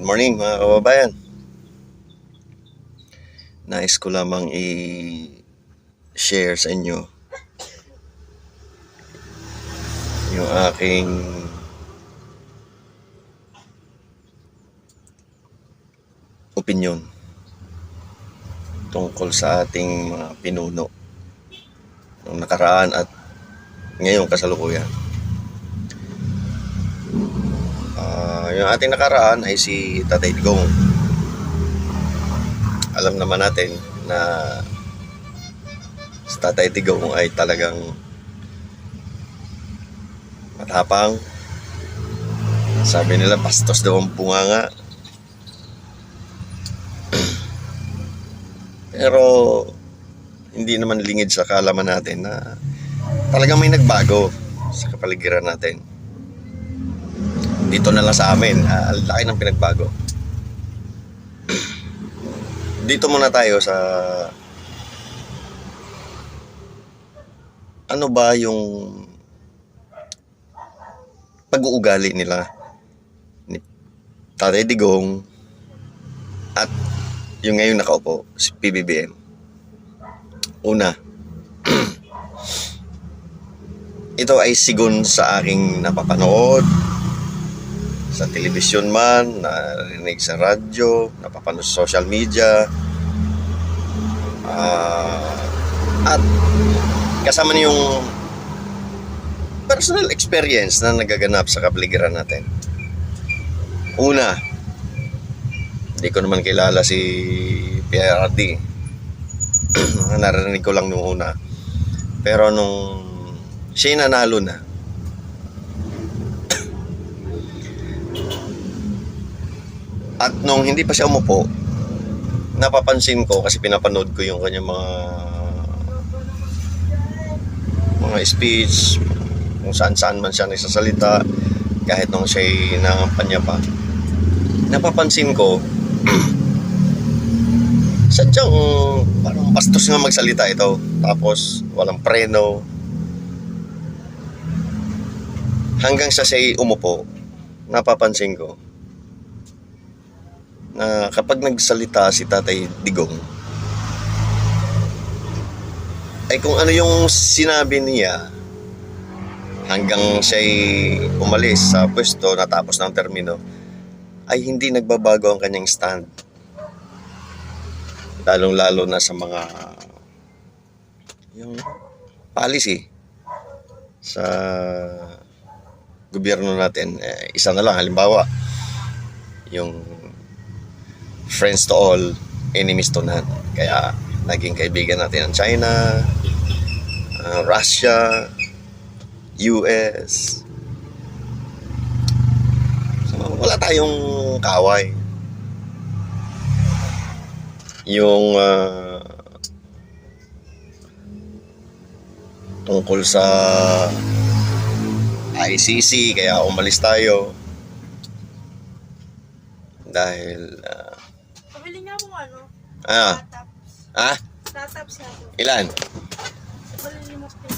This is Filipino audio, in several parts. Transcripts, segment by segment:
Good morning mga kababayan. Nais ko lamang i-share sa inyo yung aking opinyon tungkol sa ating mga pinuno noong nakaraan at ngayong kasalukuyan. Yung ating nakaraan ay si Tatay Digong. Alam naman natin na si Tatay Digong ay talagang matapang. Sabi nila bastos daw ang bunganga. Pero hindi naman lingid sa kaalaman natin na talagang may nagbago sa kapaligiran natin. Dito na lang sa amin, ang laki ng pinagbago. Dito muna tayo sa ano ba yung pag-uugali nila ni Tatay Digong at yung ngayon nakaupo, si PBBM. Una, ito ay sigon sa aking napapanood sa telebisyon man, narinig sa radyo, napapanood sa social media, at kasama niyo yung personal experience na nagaganap sa kapaligiran natin. Una, hindi ko naman kilala si PRD. Narinig ko lang nung una. Pero nung siya nanalo na, at nung hindi pa siya umupo, napapansin ko kasi pinapanood ko yung kanyang mga speech, kung saan-saan man siya nagsasalita, kahit nung siya'y nangampanya pa. Napapansin ko, sadyang parang bastos nga magsalita ito. Tapos walang preno. Hanggang sa siya'y umupo, napapansin ko na kapag nagsalita si Tatay Digong, ay kung ano yung sinabi niya hanggang siya'y umalis sa pwesto natapos ng termino, ay hindi nagbabago ang kanyang stand. Lalong-lalo na sa mga yung policy sa gobyerno natin. Isa na lang, halimbawa, yung friends to all, enemies to none. Kaya naging kaibigan natin ang China, Russia, US. So, wala tayong kaway. Yung tungkol sa ICC, kaya umalis tayo dahil pabili nga mo ano? Ha? Tataps nga po. Ilan? Pabili mo po.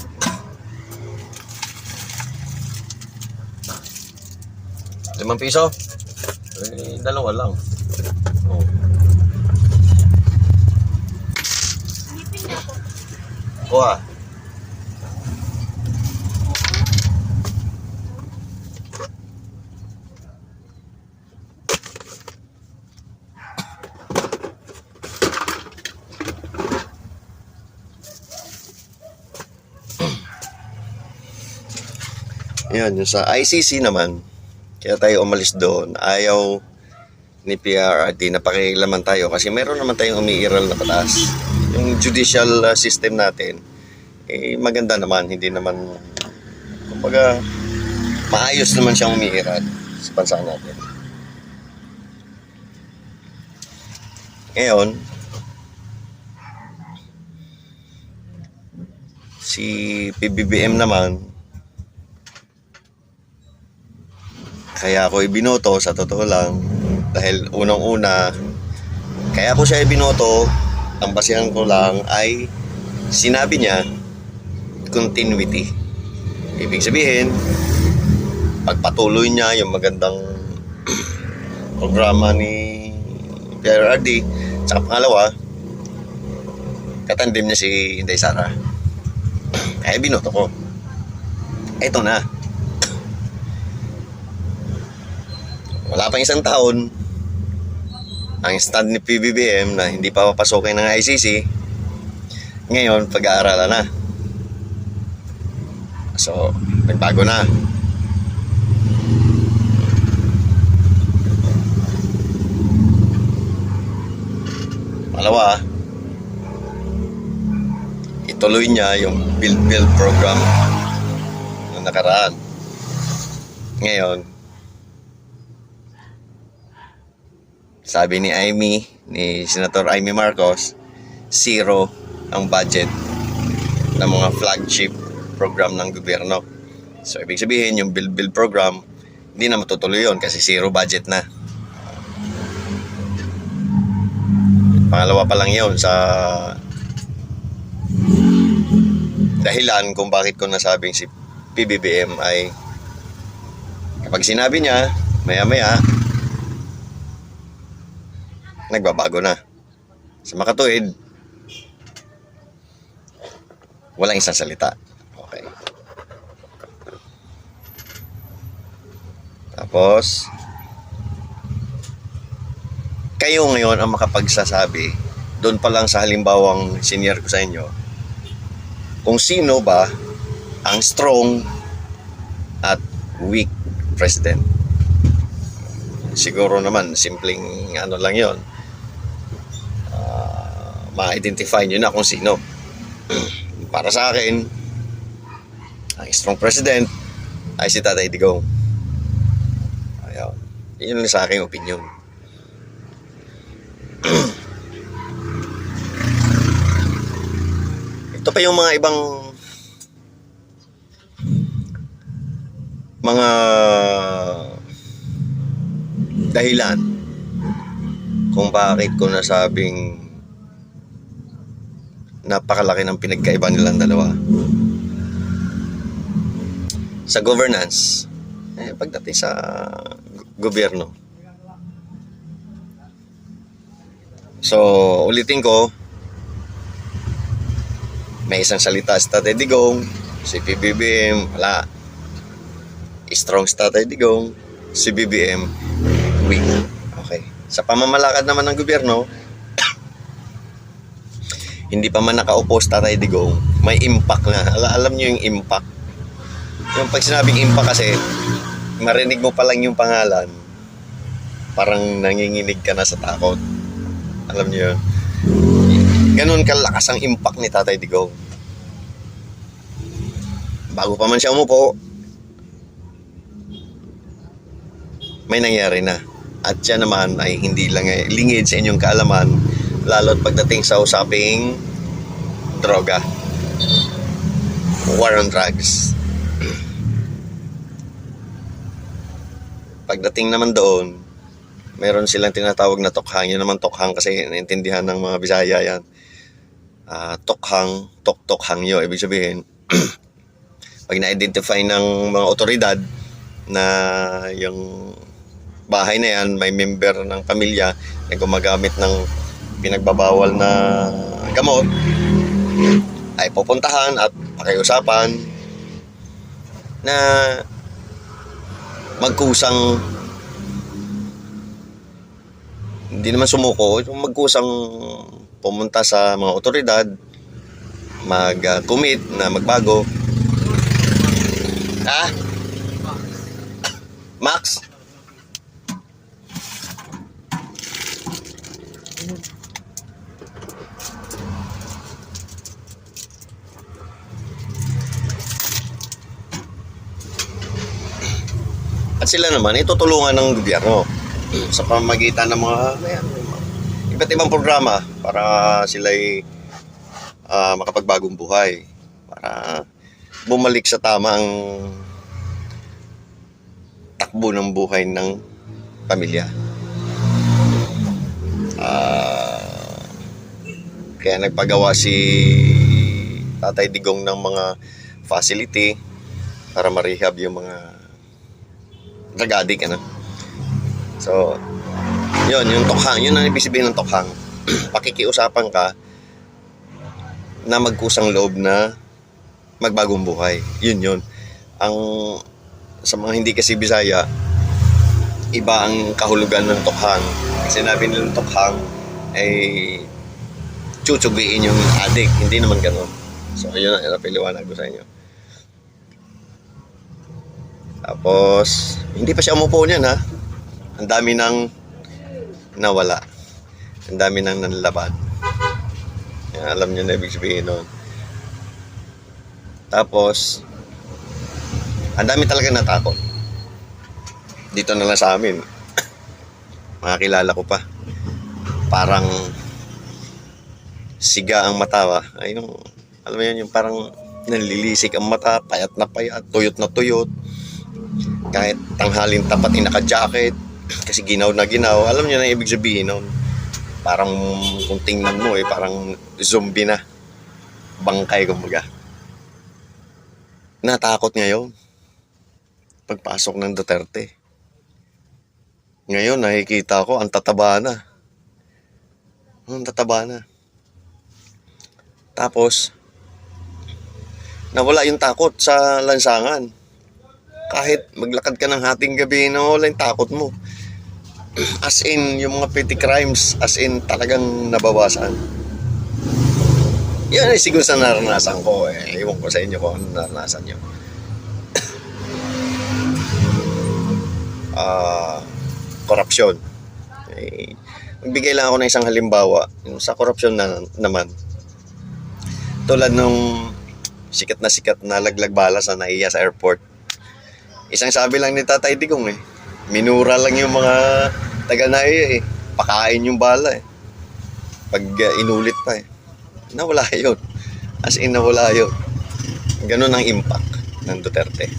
5 piso? Dalawa lang. Oh. Ngipin nga po. Kuha. Yan, yung sa ICC naman, kaya tayo umalis doon. Ayaw ni PRRD na pakialaman tayo kasi meron naman tayong umiiral na batas. Yung judicial system natin, maganda naman, hindi naman, kumbaga, maayos naman siyang umiiral sa bansa natin. Ngayon, si PBBM naman, kaya ako ibinoto sa totoo lang dahil unang-una, kaya ko siya ibinoto, ang basihan ko lang ay sinabi niya continuity. Ibig sabihin, pagpatuloy niya yung magandang programa ni PRRD. Tsaka pangalawa, katandim niya si Inday Sara. Kaya binoto ko. Eto na. Wala pang isang taon, ang stand ni PBBM na hindi pa papasokin ng ICC, ngayon pag-aaralan na. So, nagbago na. Pangalawa, ituloy niya yung build program na nakaraan. Ngayon, sabi ni Senator Amy Marcos, zero ang budget ng mga flagship program ng gobyerno. So, ibig sabihin, yung build program, hindi na matutuloy yun kasi zero budget na. Pangalawa pa lang yun sa dahilan kung bakit ko nasabing si PBBM ay kapag sinabi niya, maya-maya, nagbabago na. Sa makatuwid, walang isang salita. Okay. Tapos, kayo ngayon ang makapagsasabi, doon pa lang sa halimbawang senior ko sa inyo, kung sino ba ang strong at weak president. Siguro naman, simpleng ano lang yon, ma-identify nyo na kung sino. Para sa akin, ang strong president ay si Tatay Digong. Ayun. Yun lang sa aking opinion. Ito pa yung mga ibang mga dahilan kung bakit ko nasabing napakalaki ng pinagkaiba nilang dalawa. Sa governance, pagdating sa gobyerno. So, ulitin ko, may isang salita si Tatay Digong, si PBBM, wala. Strong si Tatay Digong, si BBM, weak. Okay. Sa pamamalakad naman ng gobyerno, hindi pa man nakaupo si Tatay Digong, may impact na. Alam nyo yung impact. Yung pag sinabing impact kasi, marinig mo pa lang yung pangalan, parang nanginginig ka na sa takot. Alam nyo yun? Ganun kalakas ang impact ni Tatay Digong. Bago pa man siya umupo, may nangyari na. At siya naman ay hindi lang lingid sa inyong kaalaman, lalo't pagdating sa usaping droga, war on drugs. Pagdating naman doon, meron silang tinatawag na tokhang. Yun naman tokhang kasi naintindihan ng mga Bisaya yan. Tokhang, tokhang yun. Ibig sabihin, pag na-identify ng mga otoridad na yung bahay na yan, may member ng pamilya na gumagamit ng pinagbabawal na gamot, ay pupuntahan at pakiusapan na magkusang, hindi naman sumuko, magkusang pumunta sa mga otoridad, mag-commit na magbago. Max? At sila naman itutulungan ng gobyerno sa pamamagitan ng mga iba't ibang programa para sila'y makapagbagong buhay, para bumalik sa tamang takbo ng buhay ng pamilya. Kaya nagpagawa si Tatay Digong ng mga facility para ma-rehab yung mga drug addict, So, yun, yung tokhang. Yun ang ibig sabihin ng tokhang. Pakikiusapan ka na magkusang loob na magbagong buhay. Yun. Ang sa mga hindi kasi Bisaya, iba ang kahulugan ng tokhang. Sinabi nilang tokhang ay tsutsugiin yung adik. Hindi naman ganun. So, yun ang napiliwanag ko sa inyo. Tapos, hindi pa siya umupo niyan ha. Ang dami nang nawala. Ang dami nang nanlabad. Yan, alam niyo na ibig sabihin nun. Tapos, ang dami talaga natakot. Dito na lang sa amin. Mga kilala ko pa. Parang siga ang mata. Ay, yung, alam mo yun, yung parang nanlilisik ang mata, payat na payat, tuyot na tuyot. Kahit tanghalin tapat naka-jacket, kasi ginaw na ginaw. Alam niyo na ibig sabihin nun. Parang kung tingnan mo parang zombie na. Bangkay kumbaga. Natakot ngayon. Pagpasok ng Duterte. Ngayon nakikita ko ang tataba na. Ang tataba na. Tapos nawala yung takot sa lansangan. Kahit maglakad ka ng hating gabi, nawala yung takot mo. As in, yung mga petty crimes, as in, talagang nabawasan. Yan ay siguro sa naranasan ko. Iwan ko sa inyo kung ano naranasan nyo. Korupsyon. Magbigay lang ako ng isang halimbawa. Yung sa korupsyon naman. Tulad nung sikat na laglag bala sa NAIA sa airport. Isang sabi lang ni Tatay Digong minura lang yung mga taga NAIA pakain yung bala pag inulit pa nawala yun, as in nawala yun. Ganun ang impact ng Duterte.